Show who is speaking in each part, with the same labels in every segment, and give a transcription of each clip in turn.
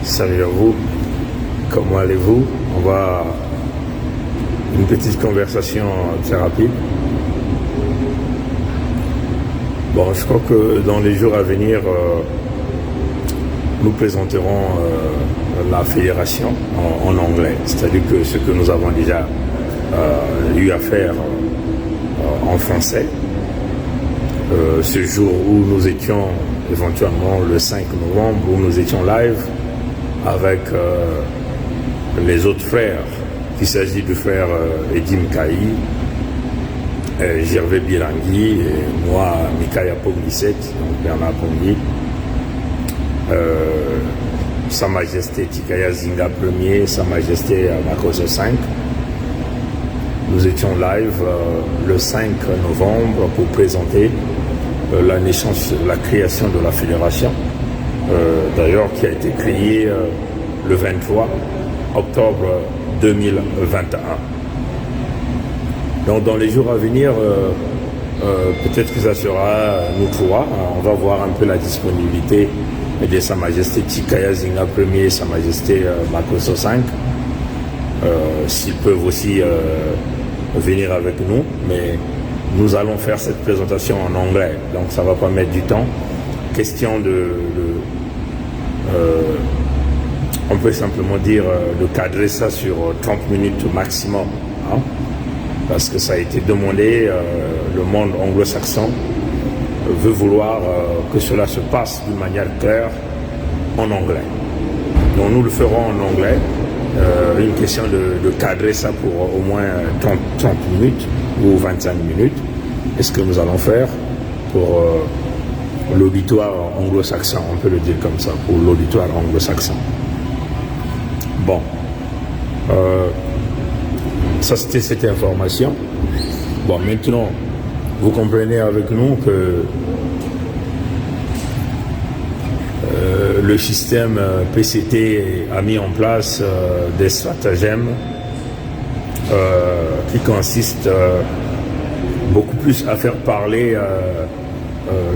Speaker 1: Salut à vous, comment allez-vous? On va une petite conversation très rapide. Bon, je crois que dans les jours à venir, nous présenterons la fédération en anglais, c'est-à-dire que ce que nous avons déjà eu à faire en français. Ce jour où nous étions éventuellement le 5 novembre, où nous étions live avec les autres frères, qu'il s'agit du frère Edim Kaï, Gervais Bilangui et moi, Mikaya Ponglisset, donc Bernard Pongli, Sa Majesté Tikaya Zinga Ier, Sa Majesté Makoso 5. Nous étions live le 5 novembre pour présenter la naissance, la création de la fédération, d'ailleurs qui a été créée le 23 octobre 2021. Donc dans les jours à venir, peut-être que ça sera nous trois. On va voir un peu la disponibilité de Sa Majesté Tikaya Zinga Ier et Sa Majesté Makoso 5, s'ils peuvent aussi venir avec nous, mais nous allons faire cette présentation en anglais, donc ça va pas mettre du temps. Question on peut simplement dire de cadrer ça sur 30 minutes au maximum, hein, parce que ça a été demandé, le monde anglo-saxon veut vouloir que cela se passe d'une manière claire en anglais. Donc nous le ferons en anglais, une question de cadrer ça pour au moins 30 minutes ou 25 minutes. Et ce que nous allons faire pour l'auditoire anglo-saxon, on peut le dire comme ça, pour l'auditoire anglo-saxon. Bon, ça c'était cette information. Bon, maintenant, vous comprenez avec nous que le système PCT a mis en place des stratagèmes qui consistent beaucoup plus à faire parler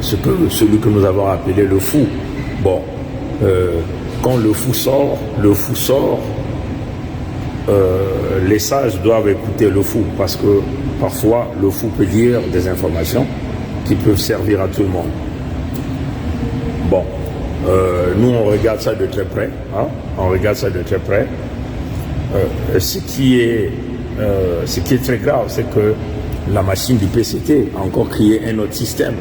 Speaker 1: celui que nous avons appelé le fou. Bon, quand le fou sort, les sages doivent écouter le fou, parce que parfois le fou peut dire des informations qui peuvent servir à tout le monde. Bon, nous on regarde ça de très près, hein? On regarde ça de très près. Ce qui est très grave, c'est que la machine du PCT a encore créé un autre système.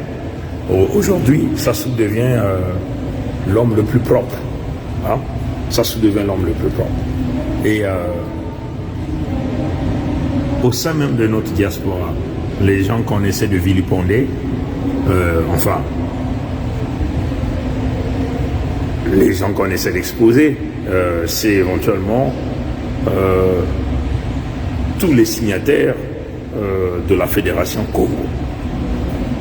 Speaker 1: Aujourd'hui, ça devient l'homme le plus propre. Hein? Ça devient l'homme le plus propre. Et au sein même de notre diaspora, les gens qu'on essaie de vilipender, les gens qu'on essaie d'exposer, c'est éventuellement tous les signataires de la Fédération Congo.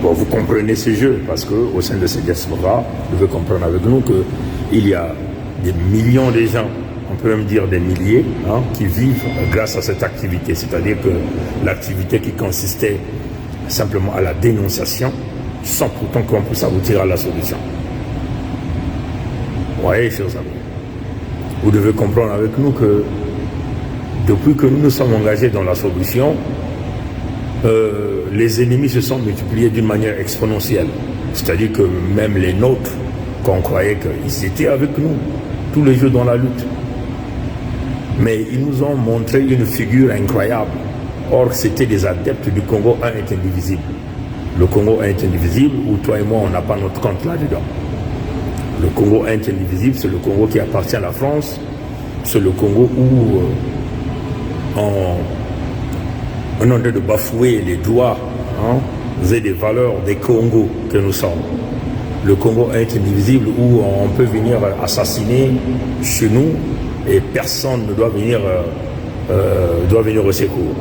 Speaker 1: Bon, vous comprenez ce jeu, parce qu'au sein de ces diaspora, vous devez comprendre avec nous qu'il y a des millions de gens, on peut même dire des milliers, hein, qui vivent grâce à cette activité. C'est-à-dire que l'activité qui consistait simplement à la dénonciation, sans pourtant qu'on puisse aboutir à la solution. Vous voyez, chers amis, vous devez comprendre avec nous que depuis que nous nous sommes engagés dans la solution, les ennemis se sont multipliés d'une manière exponentielle. C'est-à-dire que même les nôtres, qu'on croyait qu'ils étaient avec nous tous les jours dans la lutte, mais ils nous ont montré une figure incroyable. Or, c'était des adeptes du Congo un est indivisible. Le Congo un est indivisible, où toi et moi, on n'a pas notre compte là-dedans. Le Congo un est indivisible, c'est le Congo qui appartient à la France. C'est le Congo où on est en train de bafouer les droits, hein, et des valeurs des Congos que nous sommes. Le Congo est indivisible, où on peut venir assassiner chez nous et personne ne doit venir au secours.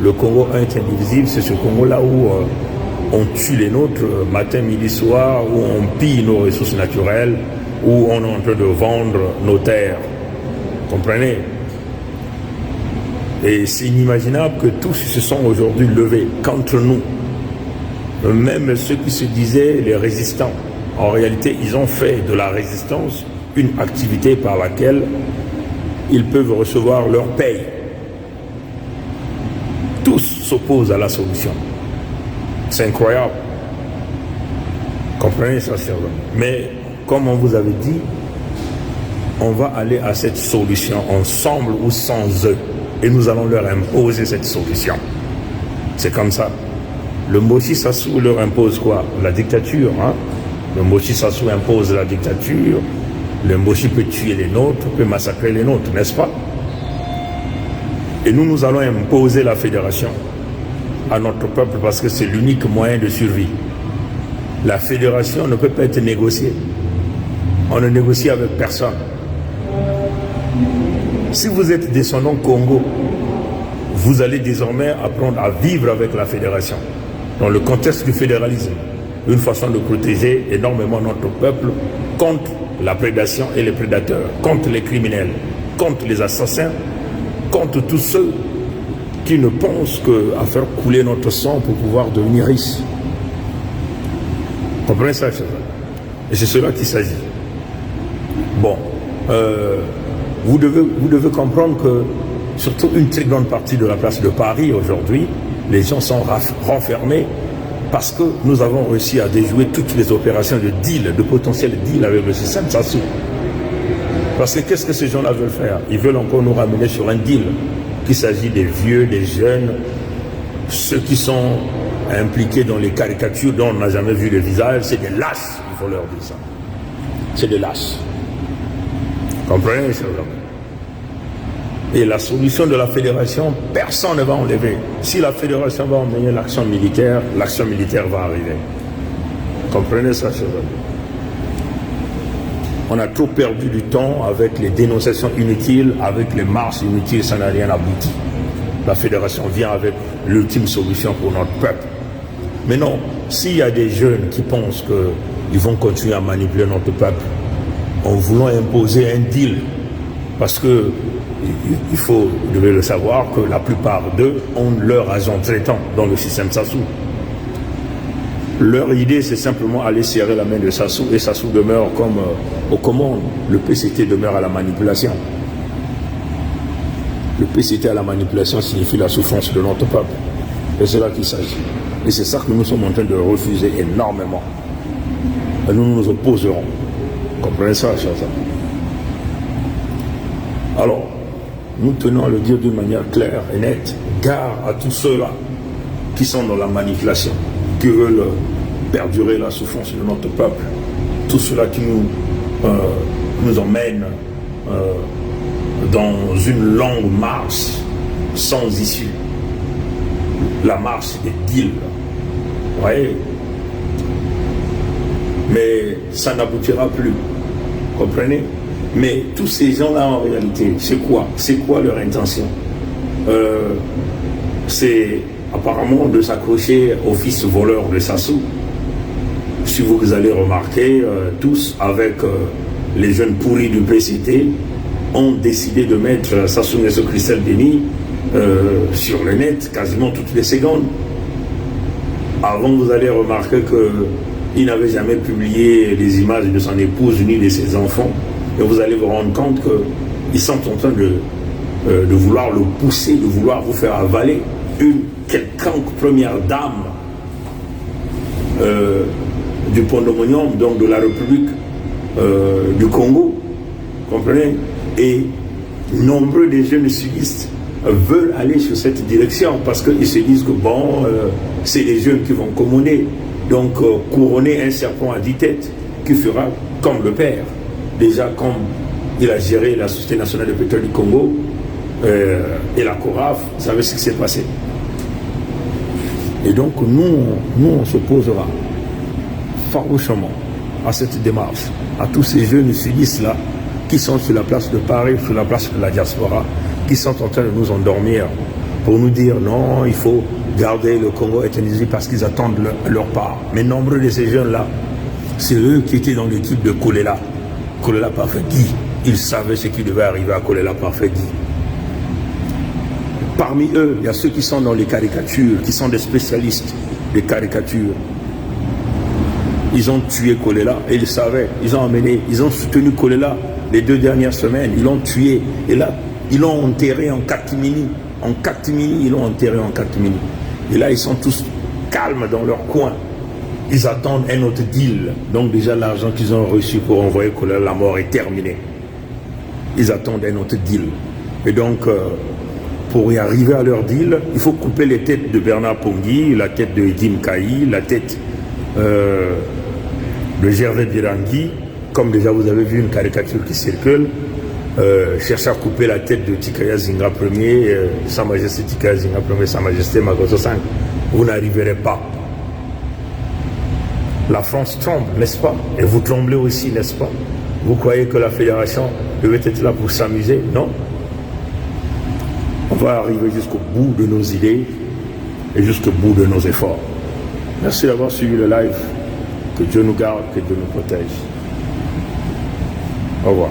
Speaker 1: Le Congo est indivisible, c'est ce Congo-là où on tue les nôtres matin, midi, soir, où on pille nos ressources naturelles, où on est en train de vendre nos terres. Vous comprenez? Et c'est inimaginable que tous se sont aujourd'hui levés contre nous. Même ceux qui se disaient les résistants. En réalité, ils ont fait de la résistance une activité par laquelle ils peuvent recevoir leur paye. Tous s'opposent à la solution. C'est incroyable. Comprenez ça, chers amis. Mais, comme on vous avait dit, on va aller à cette solution ensemble ou sans eux. Et nous allons leur imposer cette solution. C'est comme ça. Le Moshi Sassou leur impose quoi? La dictature. Hein? Le Moshi Sassou impose la dictature. Le Moshi peut tuer les nôtres, peut massacrer les nôtres, n'est-ce pas? Et nous allons imposer la fédération à notre peuple parce que c'est l'unique moyen de survie. La fédération ne peut pas être négociée. On ne négocie avec personne. Si vous êtes descendant Congo, vous allez désormais apprendre à vivre avec la fédération. Dans le contexte du fédéralisme, une façon de protéger énormément notre peuple contre la prédation et les prédateurs, contre les criminels, contre les assassins, contre tous ceux qui ne pensent qu'à faire couler notre sang pour pouvoir devenir riches. Vous comprenez ça, chers amis? Et c'est cela qu'il s'agit. Bon, vous devez comprendre que surtout une très grande partie de la place de Paris aujourd'hui, les gens sont renfermés parce que nous avons réussi à déjouer toutes les opérations de deal, de potentiel deal avec le système Sassou. Parce que qu'est-ce que ces gens-là veulent faire? Ils veulent encore nous ramener sur un deal, qu'il s'agit des vieux, des jeunes, ceux qui sont impliqués dans les caricatures dont on n'a jamais vu le visage. C'est des lâches, il faut leur dire ça. C'est des lâches. Comprenez, chers amis? Et la solution de la fédération, personne ne va enlever. Si la fédération va emmener l'action militaire va arriver. Comprenez ça, chers amis? On a trop perdu du temps avec les dénonciations inutiles, avec les marches inutiles, ça n'a rien abouti. La fédération vient avec l'ultime solution pour notre peuple. Mais non, s'il y a des jeunes qui pensent qu'ils vont continuer à manipuler notre peuple en voulant imposer un deal, parce que vous devez le savoir que la plupart d'eux ont leur agent traitant dans le système Sassou. Leur idée, c'est simplement aller serrer la main de Sassou, et Sassou demeure comme aux commandes. Le PCT demeure à la manipulation. Le PCT à la manipulation signifie la souffrance de notre peuple. Et c'est là qu'il s'agit. Et c'est ça que nous sommes en train de refuser énormément. Et nous nous opposerons. Comprenez ça, chers amis? Alors, nous tenons à le dire d'une manière claire et nette. Gare à tous ceux-là qui sont dans la manipulation, qui veulent perdurer la souffrance de notre peuple. Tous ceux-là qui nous emmènent dans une longue marche sans issue. La marche des deals. Vous voyez? Mais ça n'aboutira plus. Comprenez? Mais tous ces gens-là, en réalité, c'est quoi? C'est quoi leur intention? C'est apparemment de s'accrocher au fils voleur de Sassou. Si vous allez remarquer, tous, avec les jeunes pourris du PCT, ont décidé de mettre Sassou Nguesso Christelle Denis sur le net quasiment toutes les secondes. Avant, vous allez remarquer qu'il n'avait jamais publié les images de son épouse ni de ses enfants. Et vous allez vous rendre compte qu'ils sont en train de vouloir le pousser, de vouloir vous faire avaler une quelconque première dame du Pandemonium, donc de la République du Congo. Comprenez? Et nombreux des jeunes sudistes veulent aller sur cette direction parce qu'ils se disent que bon, c'est les jeunes qui vont commander. Donc couronner un serpent à 10 têtes qui fera comme le père. Déjà comme il a géré la Société nationale de pétrole du Congo et la CORAF, vous savez ce qui s'est passé. Et donc nous on s'opposera farouchement à cette démarche, à tous ces jeunes sudistes là qui sont sur la place de Paris, sur la place de la diaspora, qui sont en train de nous endormir pour nous dire non, il faut garder le Congo éternel parce qu'ils attendent leur part. Mais nombreux de ces jeunes-là, c'est eux qui étaient dans l'équipe de Kolela Parfait Guy. Ils savaient ce qui devait arriver à Kolela Parfait Guy. Parmi eux, il y a ceux qui sont dans les caricatures, qui sont des spécialistes des caricatures. Ils ont tué Kolela et ils le savaient. Ils ont soutenu Kolela les 2 dernières semaines. Ils l'ont tué. Et là, ils l'ont enterré en catimini. En catimini, ils l'ont enterré en catimini. Et là, ils sont tous calmes dans leur coin. Ils attendent un autre deal. Donc déjà, l'argent qu'ils ont reçu pour envoyer Kolela, la mort est terminée. Ils attendent un autre deal. Et donc, pour y arriver à leur deal, il faut couper les têtes de Bernard Pongui, la tête de Edim Kaï, la tête de Gervais Birangui, comme déjà vous avez vu une caricature qui circule, chercher à couper la tête de Tikaya Zinga Ier, Sa Majesté Tikaya Zinga Ier, Sa Majesté Makoto V. Vous n'arriverez pas. La France tremble, n'est-ce pas? Et vous tremblez aussi, n'est-ce pas? Vous croyez que la fédération devait être là pour s'amuser? Non. On va arriver jusqu'au bout de nos idées et jusqu'au bout de nos efforts. Merci d'avoir suivi le live. Que Dieu nous garde, que Dieu nous protège. Au revoir.